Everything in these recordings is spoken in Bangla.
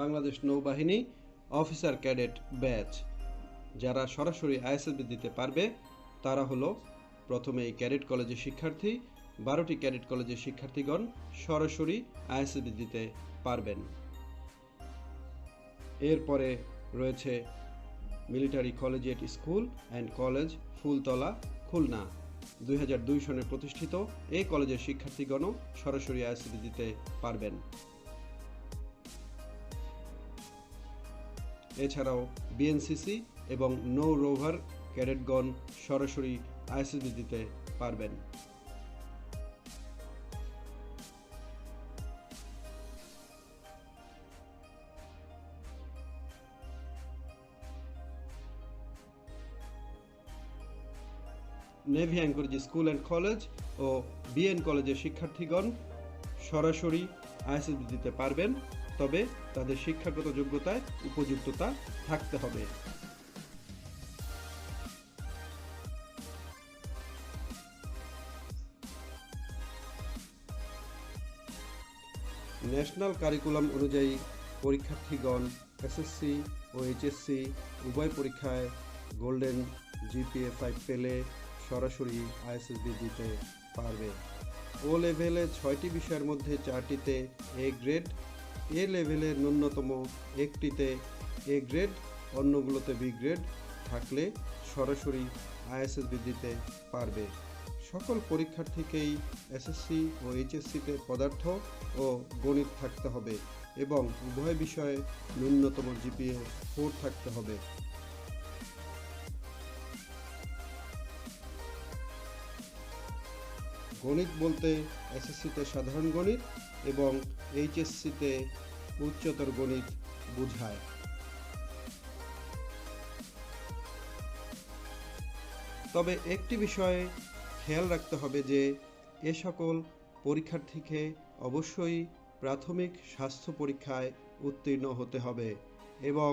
বাংলাদেশ নৌবাহিনী অফিসার ক্যাডেট ব্যাচ। যারা সরাসরি আইএসএসবি দিতে পারবে তারা হলো প্রথমে এই ক্যাডেট কলেজের শিক্ষার্থী। 12টি ক্যাডেট কলেজের শিক্ষার্থীগণ সরাসরি আইএসএসবি দিতে পারবেন। এরপরে রয়েছে military collegiate school and college Phultala, Khulna. 2002 সনে প্রতিষ্ঠিত এই কলেজের শিক্ষার্থীগণও সরাসরি আইএসএসবি দিতে পারবেন। এছাড়াও বিএনসিসি এবং নৌ রোভার ক্যাডেটগণ সরাসরি আইএসএসবি দিতে পারবেন। Navy anchorage school and college ও বিএন কলেজের শিক্ষার্থীগণ সরাসরি আইএসএসবি দিতে পারবেন, তবে তাদের শিক্ষাগত যোগ্যতায় উপযুক্ততা থাকতে হবে। ন্যাশনাল কারিকুলাম অনুযায়ী পরীক্ষার্থীগণ এসএসসি ও এইচএসসি উভয় পরীক্ষায় গোল্ডেন জিপিএ 5 পেলে সরাসরি আইএসএসবি দিতে পারবে। ও লেভেলে 6টি বিষয়ের মধ্যে 4টিতে এ গ্রেড, এ লেভেলের ন্যূনতম 1টিতে এ গ্রেড, অন্যগুলোতে বি গ্রেড থাকলে সরাসরি আইএসএসবি দিতে পারবে। সকল পরীক্ষার্থীকেই এসএসসি ও এইচএসসিতে পদার্থ ও গণিত থাকতে হবে এবং উভয় বিষয়ে ন্যূনতম জিপিএ 4 থাকতে হবে। গণিত বলতে এসএসসিতে সাধারণ গণিত এবং এইচএসসিতে উচ্চতর গণিত বোঝায়। তবে একটি বিষয়ে খেয়াল রাখতে হবে যে এ সকল পরীক্ষার্থীকে অবশ্যই প্রাথমিক স্বাস্থ্য পরীক্ষায় উত্তীর্ণ হতে হবে এবং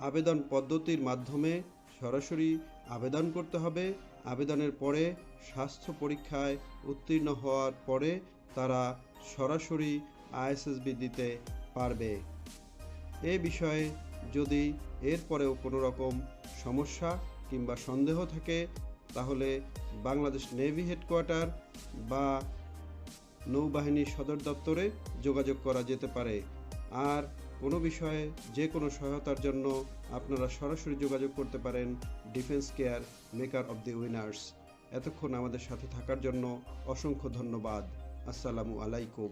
আবেদন পদ্ধতির মাধ্যমে সরাসরি আবেদন করতে হবে। আবেদনের পরে স্বাস্থ্য পরীক্ষায় উত্তীর্ণ হওয়ার পরে তারা সরাসরি আইএসএসবি দিতে পারবে। এ বিষয়ে যদি এরপরেও কোনো রকম সমস্যা কিংবা সন্দেহ থাকে তাহলে বাংলাদেশ নেভি হেডকোয়ার্টার বা নৌবাহিনীর সদর দপ্তরে যোগাযোগ করা যেতে পারে। আর কোনো বিষয়ে যে কোনো সহায়তার জন্য আপনারা সরাসরি যোগাযোগ করতে পারেন defence care maker of the winners. এতক্ষণ আমাদের সাথে থাকার জন্য অসংখ্য ধন্যবাদ। আসসালামু আলাইকুম।